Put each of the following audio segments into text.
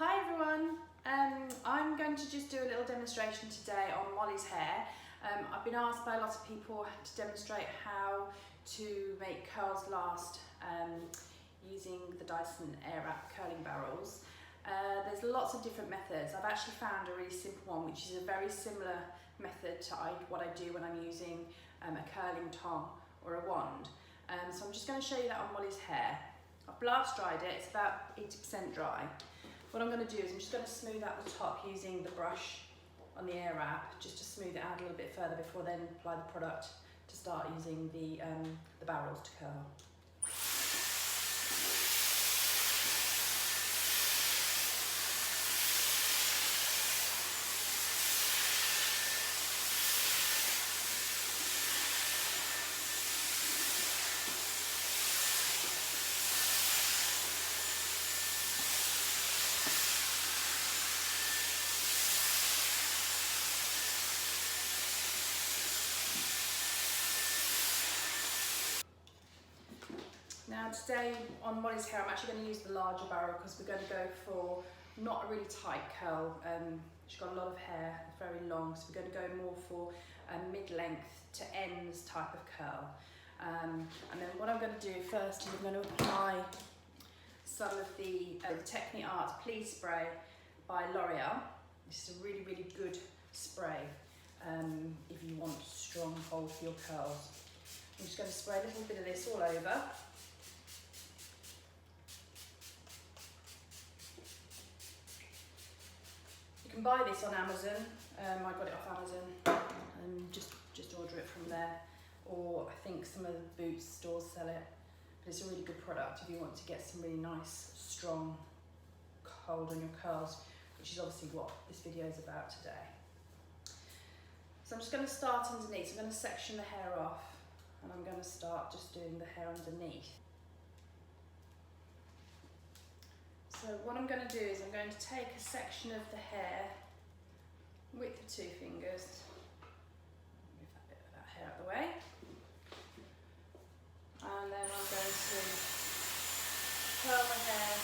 Hi everyone, I'm going to just do a little demonstration today on Molly's hair. I've been asked by a lot of people to demonstrate how to make curls last using the Dyson Airwrap curling barrels. There's lots of different methods. I've actually found a really simple one which is a very similar method to what I do when I'm using a curling tong or a wand. So I'm just going to show you that on Molly's hair. I've blast dried it, it's about 80% dry. What I'm going to do is I'm just going to smooth out the top using the brush on the Airwrap just to smooth it out a little bit further before then apply the product to start using the barrels to curl. Now today on Molly's hair I'm actually going to use the larger barrel because we're going to go for not a really tight curl. She's got a lot of hair, it's very long, so we're going to go more for a mid-length to ends type of curl. And then what I'm going to do first is I'm going to apply some of the Technique Art Please Spray by L'Oreal. This is a really, really good spray if you want strong hold for your curls. I'm just going to spray a little bit of this all over. You can buy this on Amazon. I got it off Amazon and just order it from there, or I think some of the Boots stores sell it, but it's a really good product if you want to get some really nice strong hold on your curls, which is obviously what this video is about today. So I'm just going to start underneath. So I'm going to section the hair off and I'm going to start just doing the hair underneath. So what I'm going to do is I'm going to take a section of the hair with the two fingers, move that bit of that hair out of the way, and then I'm going to curl the hair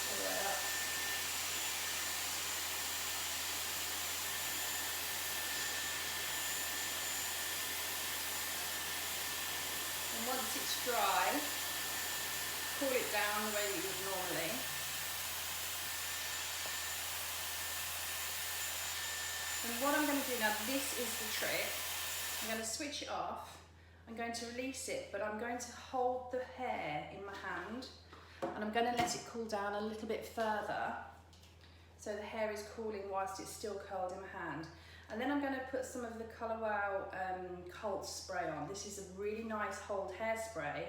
all the way up. And once it's dry, pull it down the way that you would normally. And what I'm going to do now, this is the trick. I'm going to switch it off. I'm going to release it, but I'm going to hold the hair in my hand and I'm going to let it cool down a little bit further so the hair is cooling whilst it's still curled in my hand. And then I'm going to put some of the Colour Wow Cult spray on. This is a really nice hold hairspray,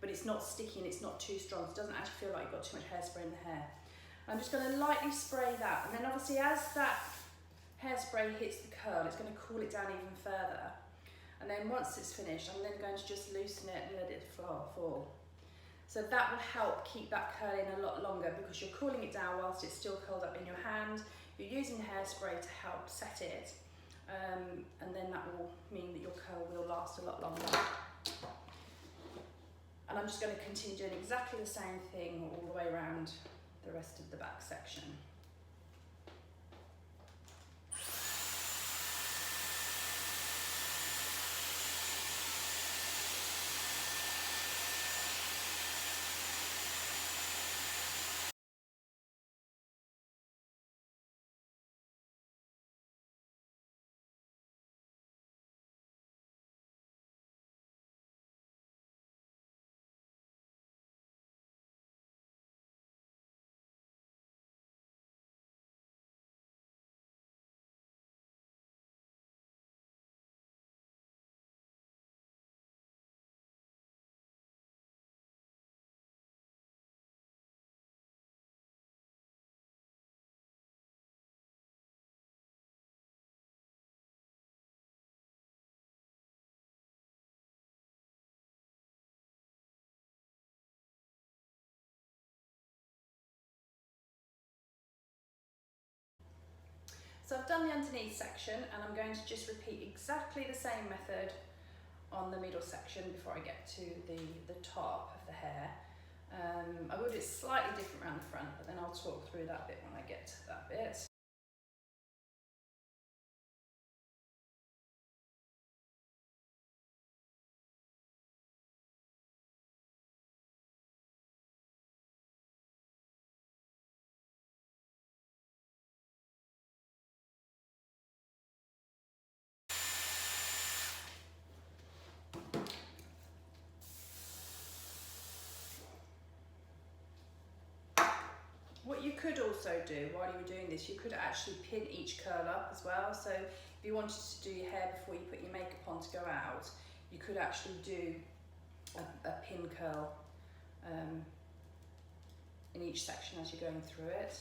but it's not sticky and it's not too strong, so it doesn't actually feel like you've got too much hairspray in the hair. I'm just going to lightly spray that, and then obviously as that hairspray hits the curl, it's going to cool it down even further. And then once it's finished, I'm then going to just loosen it and let it fall. So that will help keep that curl in a lot longer because you're cooling it down whilst it's still curled up in your hand. You're using the hairspray to help set it, and then that will mean that your curl will last a lot longer. And I'm just going to continue doing exactly the same thing all the way around the rest of the back section. So I've done the underneath section and I'm going to just repeat exactly the same method on the middle section before I get to the top of the hair. I will do it slightly different around the front, but then I'll talk through that bit when I get to that bit. What you could also do while you were doing this, you could actually pin each curl up as well. So if you wanted to do your hair before you put your makeup on to go out, you could actually do a pin curl in each section as you're going through it.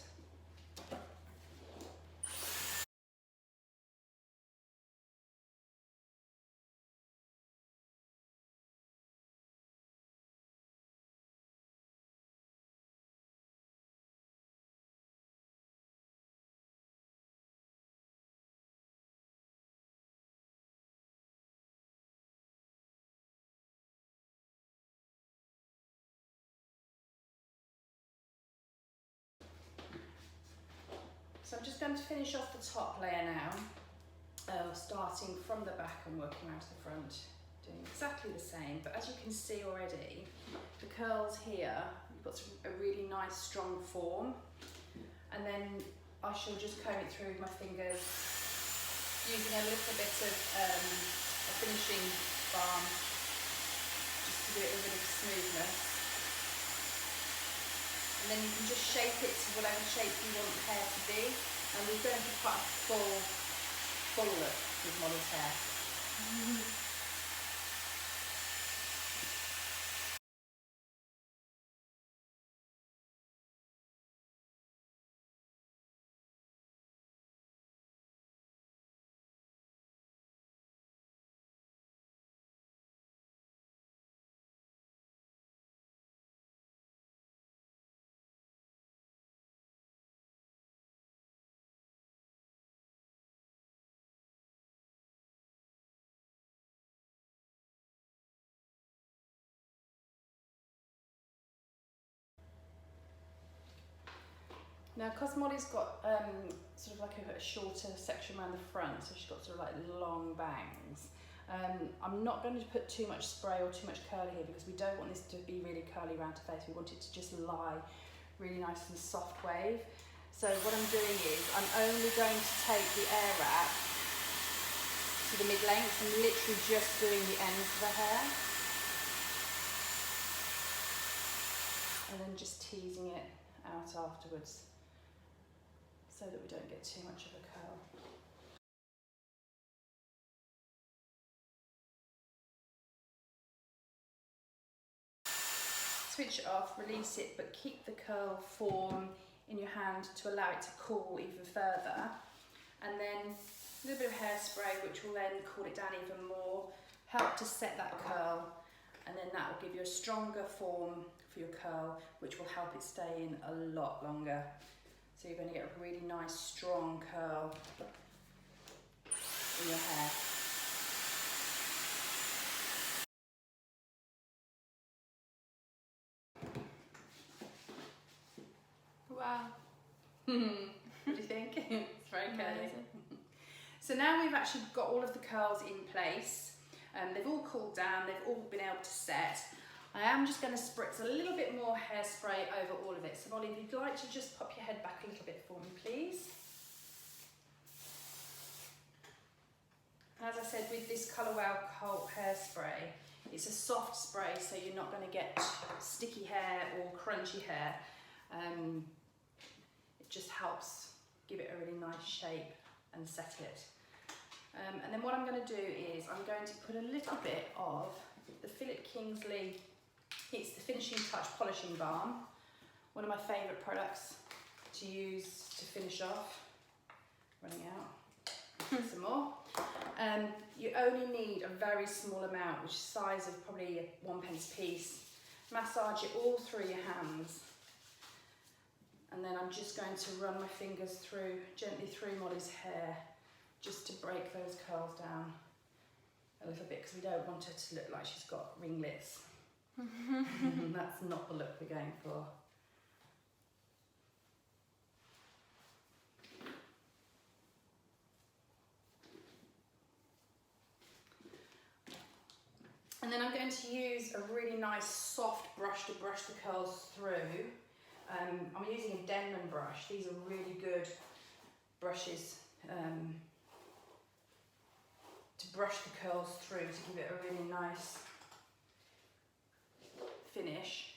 So I'm just going to finish off the top layer now, starting from the back and working around to the front, doing exactly the same. But as you can see already, the curls here, you've got a really nice strong form. And then I shall just comb it through with my fingers, using a little bit of a finishing balm, just to do it with a bit of smoothness. And then you can just shape it to whatever shape you want the hair to be. And we're going for quite a full look with Molly's hair. Now, because Molly's got sort of like a shorter section around the front, so she's got sort of like long bangs, I'm not going to put too much spray or too much curl here because we don't want this to be really curly around her face. We want it to just lie really nice and soft wave. So what I'm doing is I'm only going to take the Airwrap to the mid-length and literally just doing the ends of the hair. And then just teasing it out afterwards, so that we don't get too much of a curl. Switch it off, release it, but keep the curl form in your hand to allow it to cool even further. And then a little bit of hairspray, which will then cool it down even more, help to set that curl, and then that will give you a stronger form for your curl, which will help it stay in a lot longer. So you're going to get a really nice strong curl in your hair. Wow. What do you think? It's very curly. So now we've actually got all of the curls in place. They've all cooled down, they've all been able to set. I am just going to spritz a little bit more hairspray over all of it. So Molly, if you'd like to just pop your head back a little bit for me, please. As I said, with this Colour Wow Cult hairspray, it's a soft spray, so you're not going to get sticky hair or crunchy hair. It just helps give it a really nice shape and set it. And then what I'm going to do is I'm going to put a little bit of the Philip Kingsley, it's the Finishing Touch Polishing Balm, one of my favourite products to use to finish off. Running out. Some more. You only need a very small amount, which is the size of probably a 1p piece. Massage it all through your hands. And then I'm just going to run my fingers gently through Molly's hair, just to break those curls down a little bit, because we don't want her to look like she's got ringlets. That's not the look we're going for. And then I'm going to use a really nice soft brush to brush the curls through. I'm using a Denman brush. These are really good brushes to brush the curls through to give it a really nice finish.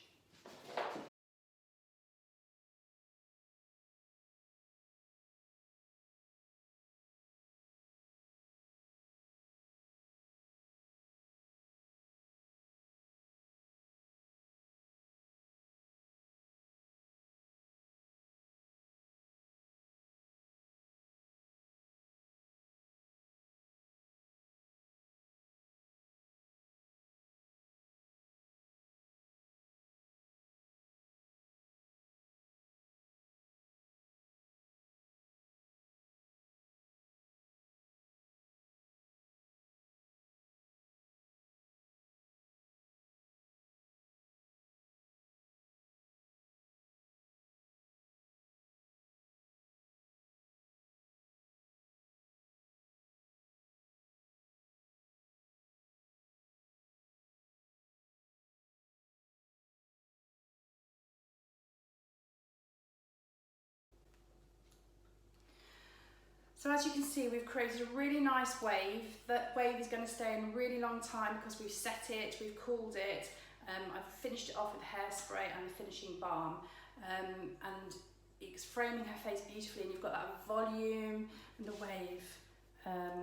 So as you can see, we've created a really nice wave. That wave is going to stay in a really long time because we've set it, we've cooled it. I've finished it off with hairspray and a finishing balm. And it's framing her face beautifully, and you've got that volume and the wave.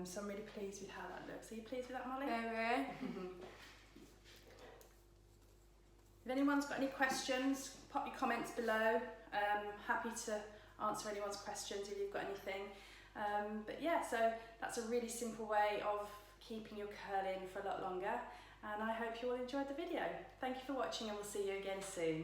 So I'm really pleased with how that looks. Are you pleased with that, Molly? Very. If anyone's got any questions, pop your comments below. Happy to answer anyone's questions if you've got anything. But yeah, so that's a really simple way of keeping your curl in for a lot longer, and I hope you all enjoyed the video. Thank you for watching, and we'll see you again soon.